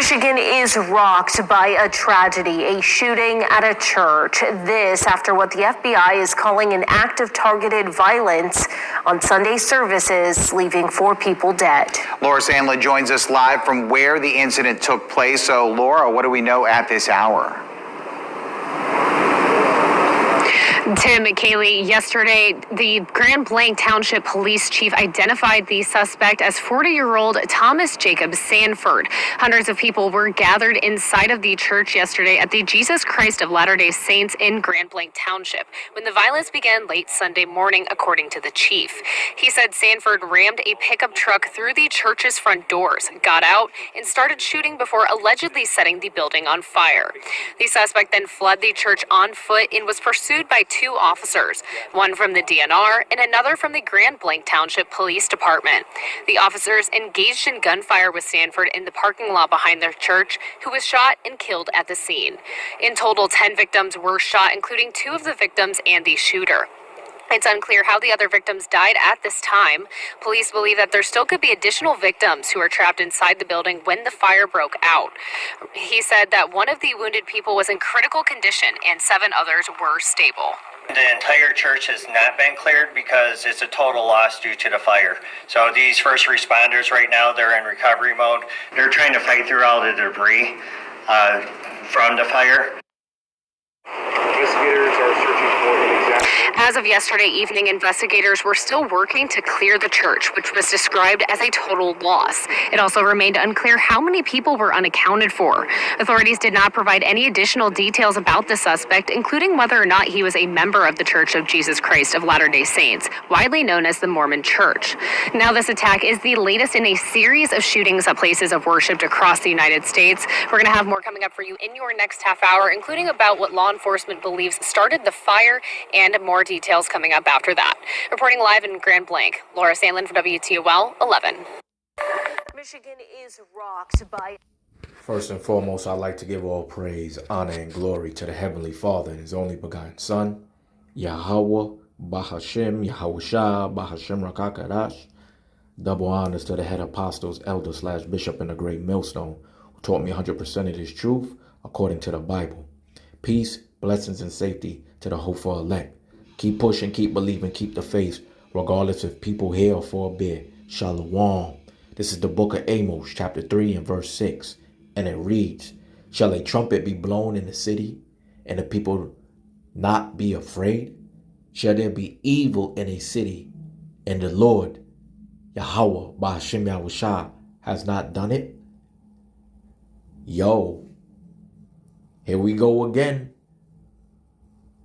Michigan is rocked by a tragedy, a shooting at a church. This after what the FBI is calling an act of targeted violence on Sunday services, leaving 4 people dead. Laura Sandlin joins us live from where the incident took place. So, Laura, what do we know at this hour? Tim, Kaylee, yesterday, the Grand Blanc Township Police Chief identified the suspect as 40-year-old Thomas Jacob Sanford. Hundreds of people were gathered inside of the church yesterday at the Jesus Christ of Latter-day Saints in Grand Blanc Township when the violence began late Sunday morning, according to the chief. He said Sanford rammed a pickup truck through the church's front doors, got out, and started shooting before allegedly setting the building on fire. The suspect then fled the church on foot and was pursued by 2 officers, one from the DNR and another from the Grand Blanc Township Police Department. The officers engaged in gunfire with Sanford in the parking lot behind their church, who was shot and killed at the scene. In total, 10 victims were shot, including 2 of the victims and the shooter. It's unclear how the other victims died at this time. Police believe that there still could be additional victims who are trapped inside the building when the fire broke out. He said that one of the wounded people was in critical condition and 7 others were stable. The entire church has not been cleared because it's a total loss due to the fire. So these first responders right now, they're in recovery mode. They're trying to fight through all the debris from the fire. Investigators are searching for an exact. As of yesterday evening, investigators were still working to clear the church, which was described as a total loss. It also remained unclear how many people were unaccounted for. Authorities did not provide any additional details about the suspect, including whether or not he was a member of the Church of Jesus Christ of Latter-day Saints, widely known as the Mormon Church. Now, this attack is the latest in a series of shootings at places of worship across the United States. We're going to have more coming up for you in your next half hour, including about what law enforcement believes started the fire and more details coming up after that. Reporting live in Grand Blanc, Laura Sandlin for WTOL 11. Michigan is rocked by. First and foremost, I'd like to give all praise, honor, and glory to the Heavenly Father and His only begotten Son, Yahweh, Bahashem, Yahushua, Bahashem Rakakadash. Double honors to the head apostles, elder / bishop in the great millstone, who taught me 100% of this truth according to the Bible. Peace, blessings, and safety to the hopeful elect. Keep pushing, keep believing, keep the faith, regardless if people hear or forbear. Shalom. This is the book of Amos, chapter 3 and verse 6. And it reads, "Shall a trumpet be blown in the city, and the people not be afraid? Shall there be evil in a city, and the Lord, Yahweh, Bahashem Yahushua, has not done it?" Yo, here we go again.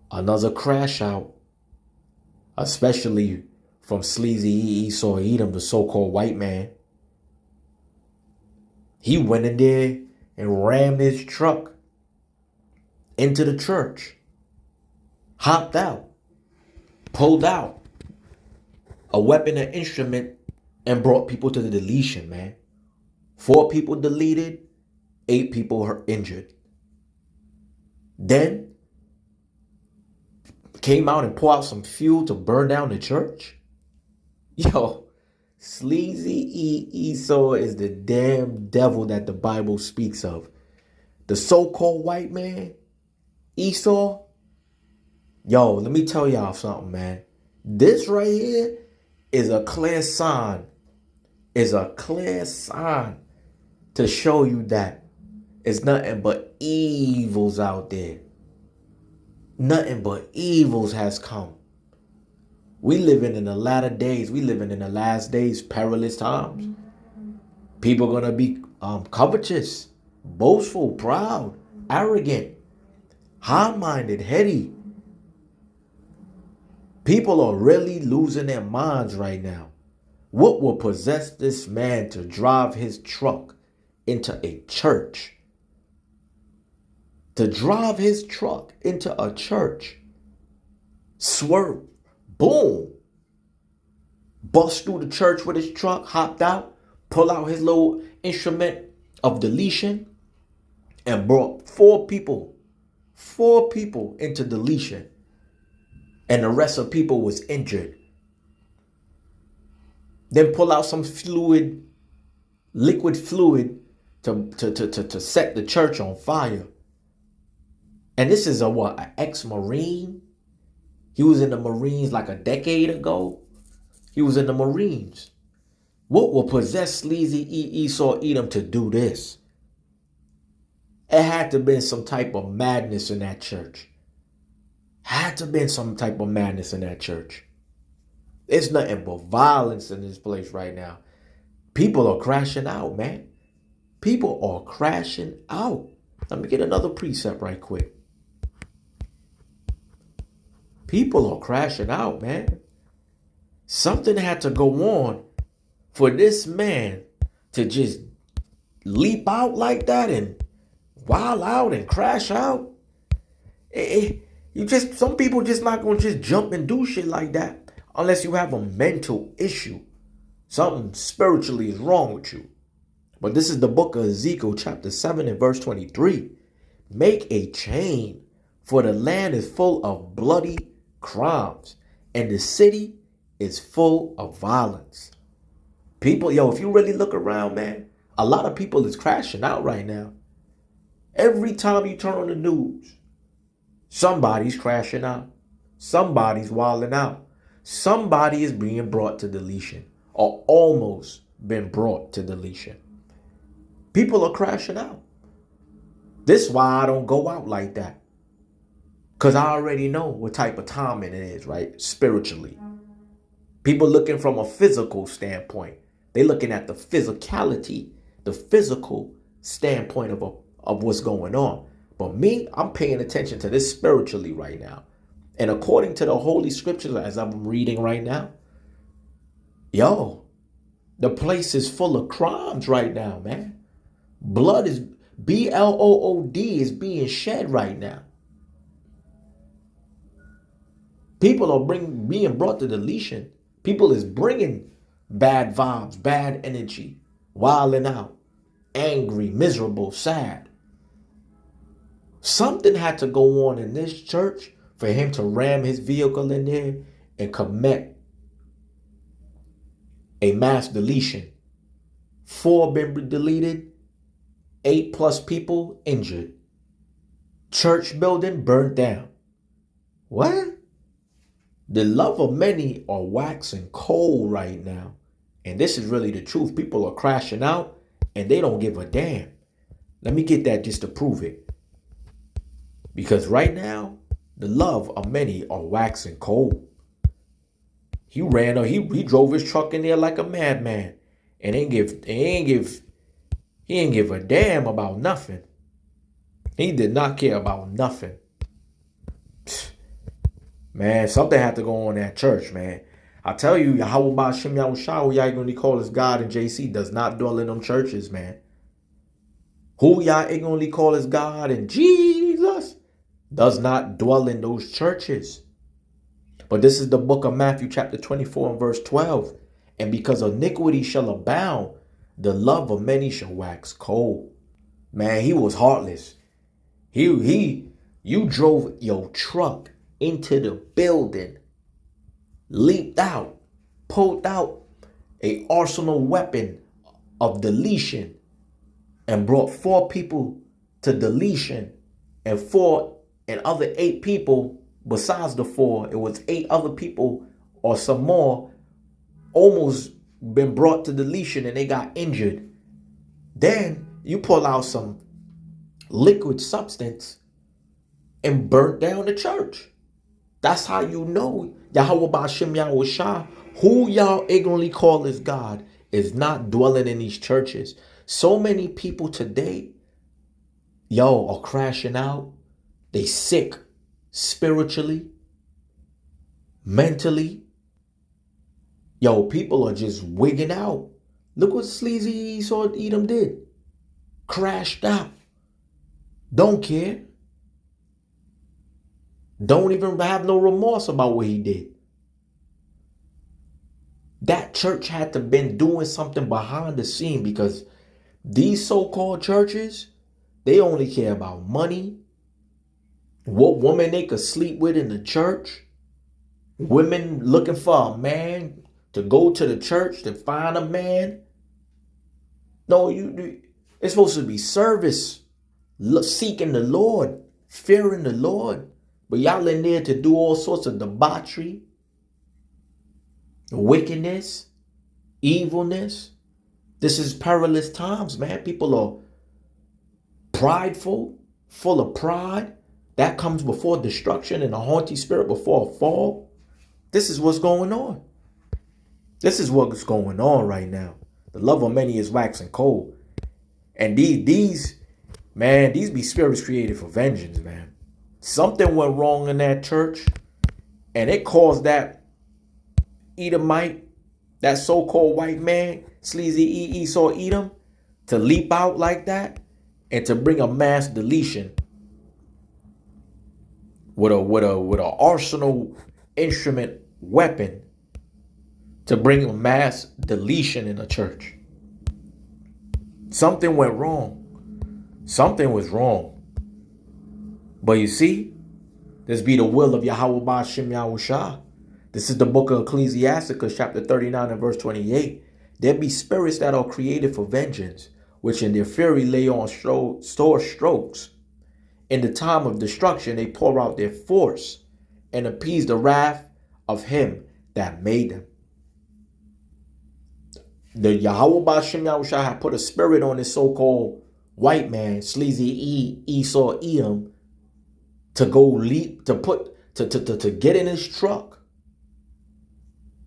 Another crash out, especially from sleazy Esau Edom, the so-called white man. He went in there and rammed his truck into the church, hopped out, pulled out a weapon and instrument, and brought people to the deletion, man. 4 people deleted, 8 people were injured. Then came out and poured out some fuel to burn down the church. Yo, sleazy Esau is the damn devil that the Bible speaks of. The so-called white man, Esau. Yo, let me tell y'all something, man. This right here is a clear sign. Is a clear sign to show you that it's nothing but evils out there. Nothing but evils has come. We living in the latter days. We living in the last days, perilous times. People gonna be covetous, boastful, proud, arrogant, high-minded, heady. People are really losing their minds right now. What will possess this man to drive his truck into a church? To drive his truck into a church, swerve, boom, bust through the church with his truck, hopped out, pull out his little instrument of deletion, and brought 4 people into deletion, and the rest of people was injured. Then pull out some liquid fluid to set the church on fire. And this is an ex-Marine. He was in the Marines like a decade ago. He was in the Marines. What will possess sleazy Esau Edom to do this? It had to have been some type of madness in that church. Had to have been some type of madness in that church. It's nothing but violence in this place right now. People are crashing out, man. People are crashing out. Let me get another precept right quick. People are crashing out, man. Something had to go on for this man to just leap out like that and wild out and crash out. Some people just not gonna just jump and do shit like that unless you have a mental issue. Something spiritually is wrong with you. But this is the book of Ezekiel chapter 7 and verse 23. Make a chain, for the land is full of bloody crimes, and the city is full of violence. People, if you really look around, man, a lot of people is crashing out right now. Every time you turn on the news, somebody's crashing out. Somebody's wilding out. Somebody is being brought to deletion or almost been brought to deletion. People are crashing out. This is why I don't go out like that. Because I already know what type of timing it is, right? Spiritually. People looking from a physical standpoint. They looking at the physicality, the physical standpoint of what's going on. But me, I'm paying attention to this spiritually right now. And according to the Holy Scriptures, as I'm reading right now, the place is full of crimes right now, man. Blood is, B-L-O-O-D is being shed right now. People are being brought to deletion. People is bringing bad vibes, bad energy, wilding out, angry, miserable, sad. Something had to go on in this church for him to ram his vehicle in there and commit a mass deletion. 4 been deleted, 8+ people injured. Church building burnt down. What? The love of many are waxing cold right now. And this is really the truth. People are crashing out and they don't give a damn. Let me get that just to prove it. Because right now, the love of many are waxing cold. He drove his truck in there like a madman and he ain't give a damn about nothing. He did not care about nothing. Man, something had to go on in that church, man. I tell you, Yahweh Ba'Shem Yahushua, who y'all ignorantly call as God in JC, does not dwell in them churches, man. Who y'all ignorantly call as God and Jesus does not dwell in those churches. But this is the book of Matthew chapter 24 and verse 12. And because iniquity shall abound, the love of many shall wax cold. Man, he was heartless. You drove your truck into the building, leaped out, pulled out a arsenal weapon of deletion and brought 4 people to deletion and 8 people besides the 4, it was 8 other people or some more almost been brought to deletion and they got injured. Then you pull out some liquid substance and burnt down the church. That's how you know Yahweh Ba'Shem Yahushua, who y'all ignorantly call as God, is not dwelling in these churches. So many people today, are crashing out. They sick spiritually, mentally. People are just wigging out. Look what sleazy Esau Edom did. Crashed out. Don't care. Don't even have no remorse about what he did. That church had to been doing something behind the scene because these so-called churches, they only care about money, what woman they could sleep with in the church, women looking for a man to go to the church to find a man. No, It's supposed to be service, seeking the Lord, fearing the Lord. But y'all in there to do all sorts of debauchery, wickedness, evilness. This is perilous times, man. People are prideful, full of pride. That comes before destruction, and a haughty spirit before a fall. This is what's going on. This is what's going on right now. The love of many is waxing cold. And these be spirits created for vengeance, man. Something went wrong in that church, and it caused that Edomite, that so-called white man, sleazy Esau Edom, to leap out like that and to bring a mass deletion with a arsenal instrument weapon to bring a mass deletion in a church. Something went wrong. Something was wrong. But you see, this be the will of Yahweh Ba'ashem Yahushua. This is the book of Ecclesiasticus, chapter 39 and verse 28. There be spirits that are created for vengeance, which in their fury lay on sore strokes. In the time of destruction, they pour out their force and appease the wrath of him that made them. The Yahweh Ba'ashem Yahushua had put a spirit on this so-called white man, sleazy Esau Edom, to go leap, to get in his truck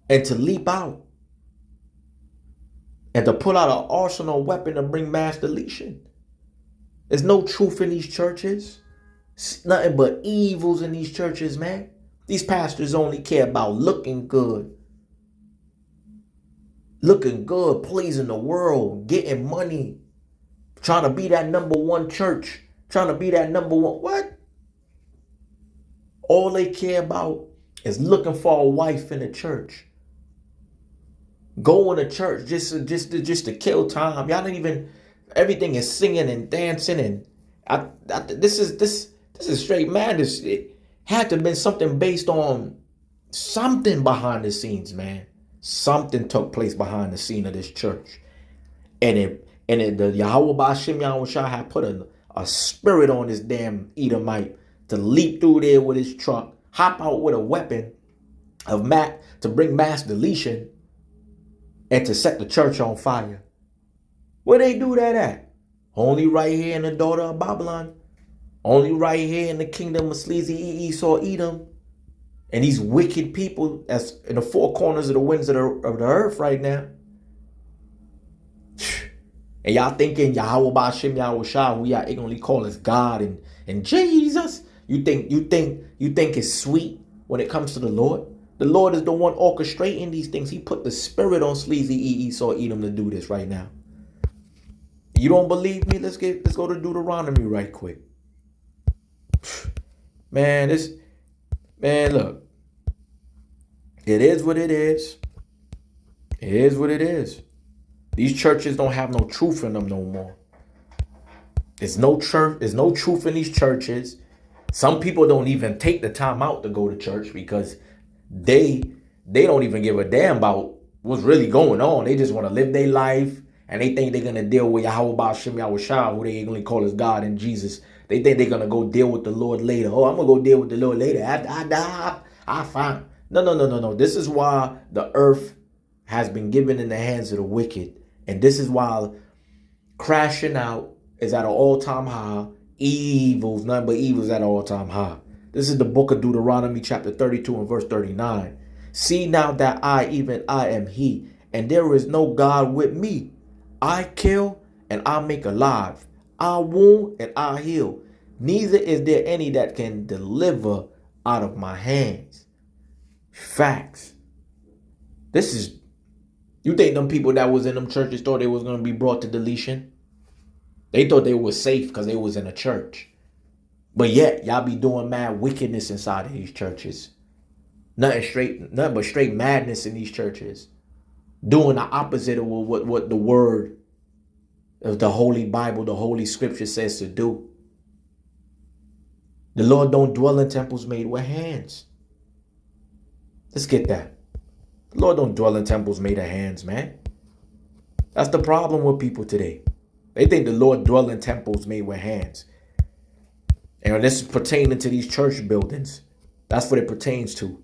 and to leap out and to pull out an arsenal weapon to bring mass deletion. There's no truth in these churches. It's nothing but evils in these churches, man. These pastors only care about looking good. Looking good, pleasing the world, getting money, trying to be that number one church, trying to be that number one. What? All they care about is looking for a wife in the church. Going to church just to kill time. Y'all don't even. Everything is singing and dancing, and this is straight madness. It had to have been something based on something behind the scenes, man. Something took place behind the scene of this church, and the Yahweh Ba'ashem Yahushua had put a spirit on this damn Edomite to leap through there with his truck, hop out with a weapon to bring mass deletion, and to set the church on fire. Where they do that at? Only right here in the daughter of Babylon. Only right here in the kingdom of sleazy Esau Edom. And these wicked people that's in the four corners of the winds of the earth right now. And y'all thinking Yahweh Ba'ashem Yahushua, who y'all ignorantly call as God and Jesus. You think it's sweet when it comes to the Lord? The Lord is the one orchestrating these things. He put the spirit on sleazy Esau Edom to do this right now. You don't believe me? Let's go to Deuteronomy right quick. Man, look. It is what it is. It is what it is. These churches don't have no truth in them no more. There's no truth in these churches. Some people don't even take the time out to go to church because they don't even give a damn about what's really going on. They just want to live their life, and they think they're going to deal with Yahweh Ba'ashem Yahushua, who they only call as God and Jesus. They think they're going to go deal with the Lord later. Oh, I'm going to go deal with the Lord later. After I die, I find. No. This is why the earth has been given in the hands of the wicked. And this is why crashing out is at an all-time high. Evils, nothing but evils at an all-time high. This is the book of Deuteronomy chapter 32 and verse 39. See now that I am he, and there is no God with me. I kill and I make alive. I wound and I heal. Neither is there any that can deliver out of my hands. Facts. You think them people that was in them churches thought they was going to be brought to deletion? They thought they were safe because they was in a church. But yet, y'all be doing mad wickedness inside of these churches. Nothing but straight madness in these churches. Doing the opposite of what the word of the Holy Bible, the Holy Scripture says to do. The Lord don't dwell in temples made with hands. Let's get that. The Lord don't dwell in temples made of hands, man. That's the problem with people today. They think the Lord dwell in temples made with hands. And this is pertaining to these church buildings. That's what it pertains to.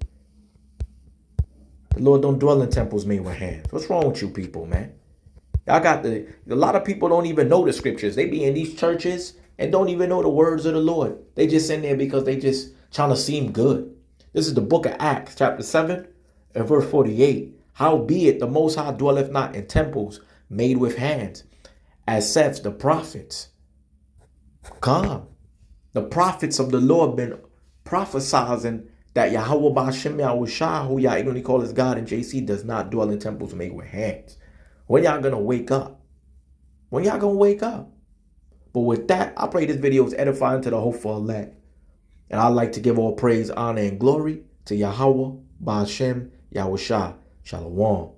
The Lord don't dwell in temples made with hands. What's wrong with you people, man? Y'all got a lot of people don't even know the scriptures. They be in these churches and don't even know the words of the Lord. They just in there because they just trying to seem good. This is the book of Acts, chapter 7 and verse 48. Howbeit the Most High dwelleth not in temples made with hands, as saith the prophets. Come. The prophets of the Lord been prophesizing that Yahweh Ba'ashem Yahushua, who y'all ignorantly call his God and JC, does not dwell in temples made with hands. When y'all gonna wake up? When y'all gonna wake up? But with that, I pray this video is edifying to the hopeful elect. And I'd like to give all praise, honor, and glory to Yahweh Ba'ashem Yahushua. Shalom.